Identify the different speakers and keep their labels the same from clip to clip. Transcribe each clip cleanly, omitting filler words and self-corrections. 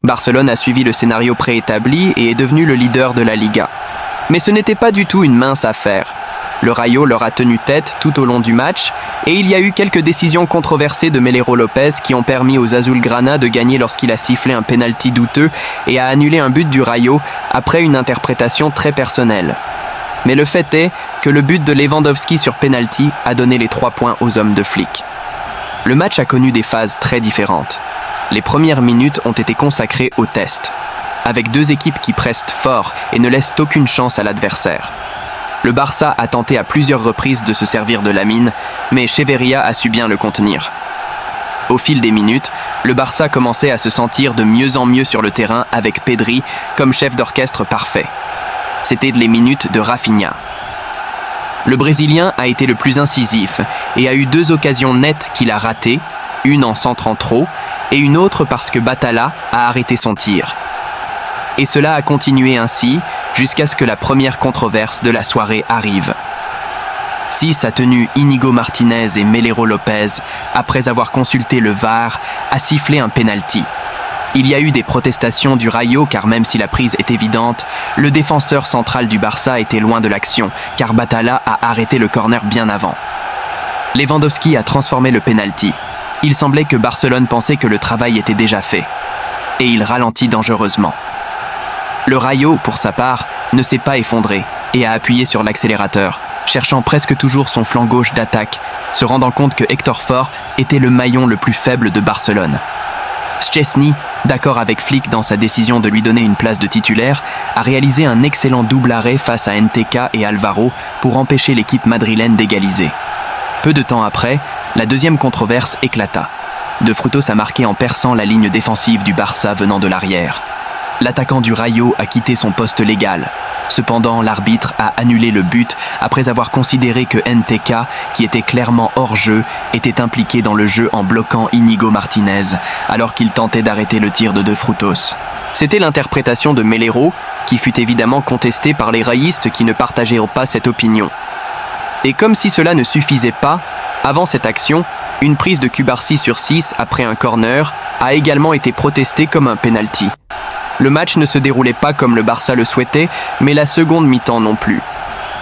Speaker 1: Barcelone a suivi le scénario préétabli et est devenu le leader de la Liga. Mais ce n'était pas du tout une mince affaire. Le Rayo leur a tenu tête tout au long du match et il y a eu quelques décisions controversées de Melero Lopez qui ont permis aux Azulgrana de gagner lorsqu'il a sifflé un penalty douteux et a annulé un but du Rayo après une interprétation très personnelle. Mais le fait est que le but de Lewandowski sur penalty a donné les 3 points aux hommes de Flick. Le match a connu des phases très différentes. Les premières minutes ont été consacrées au test, avec 2 équipes qui pressent fort et ne laissent aucune chance à l'adversaire. Le Barça a tenté à plusieurs reprises de se servir de Lamine, mais Echeverría a su bien le contenir. Au fil des minutes, le Barça commençait à se sentir de mieux en mieux sur le terrain avec Pedri comme chef d'orchestre parfait. C'était les minutes de Rafinha. Le Brésilien a été le plus incisif et a eu 2 occasions nettes qu'il a ratées, une en centrant trop et une autre parce que Batalla a arrêté son tir. Et cela a continué ainsi jusqu'à ce que la première controverse de la soirée arrive. Sis a tenu Íñigo Martínez et Melero Lopez, après avoir consulté le VAR, a sifflé un penalty. Il y a eu des protestations du Rayo car même si la prise est évidente, le défenseur central du Barça était loin de l'action car Batalla a arrêté le corner bien avant. Lewandowski a transformé le penalty. Il semblait que Barcelone pensait que le travail était déjà fait. Et il ralentit dangereusement. Le Rayo, pour sa part, ne s'est pas effondré et a appuyé sur l'accélérateur, cherchant presque toujours son flanc gauche d'attaque, se rendant compte que Héctor Fort était le maillon le plus faible de Barcelone. Szczęsny, d'accord avec Flick dans sa décision de lui donner une place de titulaire, a réalisé un excellent double arrêt face à NTK et Alvaro pour empêcher l'équipe madrilène d'égaliser. Peu de temps après, la deuxième controverse éclata. De Frutos a marqué en perçant la ligne défensive du Barça venant de l'arrière. L'attaquant du Rayo a quitté son poste légal. Cependant, l'arbitre a annulé le but après avoir considéré que NTK, qui était clairement hors jeu, était impliqué dans le jeu en bloquant Íñigo Martínez, alors qu'il tentait d'arrêter le tir de Frutos. C'était l'interprétation de Melero, qui fut évidemment contestée par les rayistes qui ne partageaient pas cette opinion. Et comme si cela ne suffisait pas, avant cette action, une prise de Cubarsí sur 6 après un corner a également été protestée comme un penalty. Le match ne se déroulait pas comme le Barça le souhaitait, mais la seconde mi-temps non plus.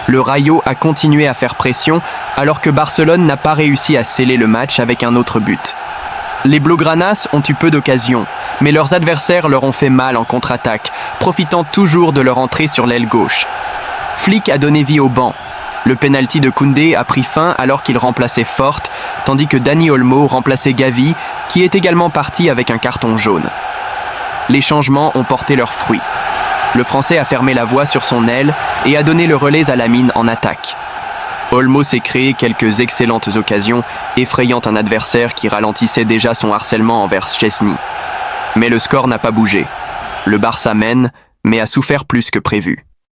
Speaker 1: Le Rayo a continué à faire pression, alors que Barcelone n'a pas réussi à sceller le match avec un autre but. Les Blaugranas ont eu peu d'occasions, mais leurs adversaires leur ont fait mal en contre-attaque, profitant toujours de leur entrée sur l'aile gauche. Flick a donné vie au banc. Le penalty de Koundé a pris fin alors qu'il remplaçait Fort, tandis que Dani Olmo remplaçait Gavi, qui est également parti avec un carton jaune. Les changements ont porté leurs fruits. Le Français a fermé la voie sur son aile et a donné le relais à Lamine en attaque. Olmo s'est créé quelques excellentes occasions, effrayant un adversaire qui ralentissait déjà son harcèlement envers Szczęsny. Mais le score n'a pas bougé. Le Barça mène, mais a souffert plus que prévu.